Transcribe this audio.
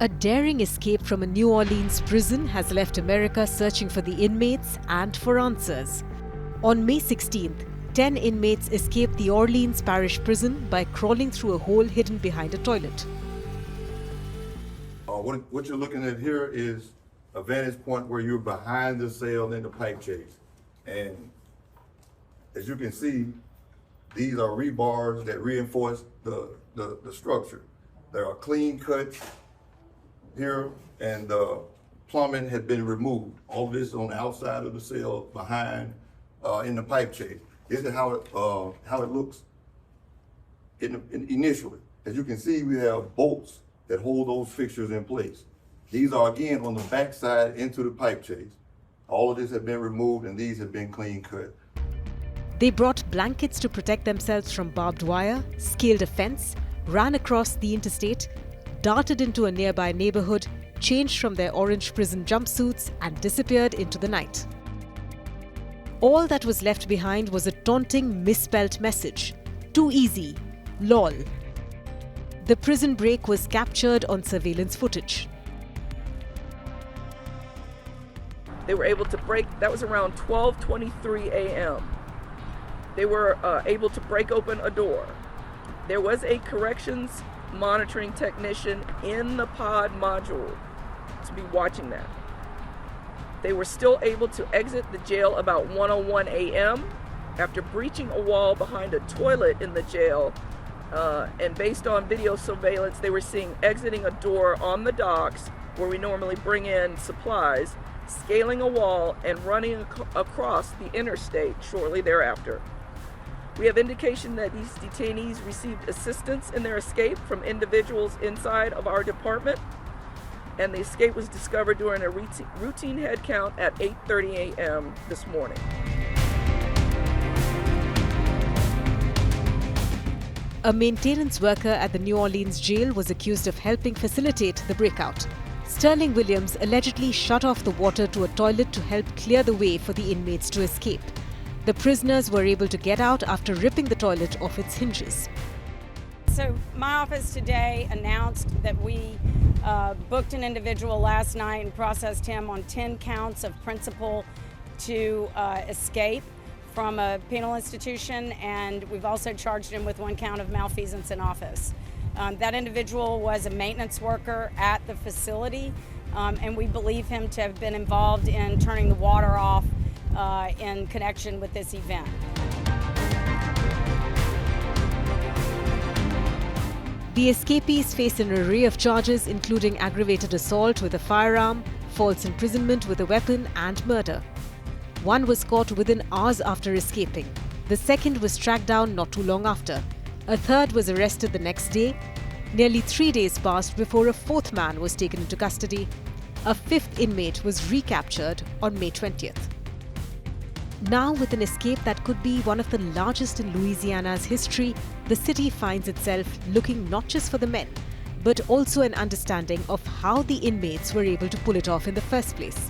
A daring escape from a New Orleans prison has left America searching for the inmates and for answers. On May 16th, 10 inmates escaped the Orleans Parish prison by crawling through a hole hidden behind a toilet. What you're looking at here is a vantage point where you're behind the cell in the pipe chase. And as you can see, these are rebars that reinforce the structure. There are clean cuts here, and the plumbing had been removed. All of this on the outside of the cell behind in the pipe chase. This is how it looks initially. As you can see, we have bolts that hold those fixtures in place. These are again on the back side into the pipe chase. All of this has been removed and these have been clean cut. They brought blankets to protect themselves from barbed wire, scaled a fence, ran across the interstate, darted into a nearby neighborhood, changed from their orange prison jumpsuits and disappeared into the night. All that was left behind was a taunting, misspelled message. Too easy. LOL. The prison break was captured on surveillance footage. They were able to break, that was around 12:23 a.m. They were able to break open a door. There was a corrections monitoring technician in the pod module to be watching that. They were still able to exit the jail about 1:01 a.m. after breaching a wall behind a toilet in the jail. And based on video surveillance, they were seen exiting a door on the docks where we normally bring in supplies, scaling a wall and running across the interstate shortly thereafter. We have indication that these detainees received assistance in their escape from individuals inside of our department, and the escape was discovered during a routine head count at 8:30 a.m. this morning. A maintenance worker at the New Orleans jail was accused of helping facilitate the breakout. Sterling Williams allegedly shut off the water to a toilet to help clear the way for the inmates to escape. The prisoners were able to get out after ripping the toilet off its hinges. So my office today announced that we booked an individual last night and processed him on 10 counts of principal to escape from a penal institution, and we've also charged him with 1 count of malfeasance in office. That individual was a maintenance worker at the facility, and we believe him to have been involved in turning the water off in connection with this event. The escapees face an array of charges including aggravated assault with a firearm, false imprisonment with a weapon and murder. One was caught within hours after escaping. The second was tracked down not too long after. A third was arrested the next day. Nearly 3 days passed before a fourth man was taken into custody. A fifth inmate was recaptured on May 20th. Now, with an escape that could be one of the largest in Louisiana's history, the city finds itself looking not just for the men, but also an understanding of how the inmates were able to pull it off in the first place.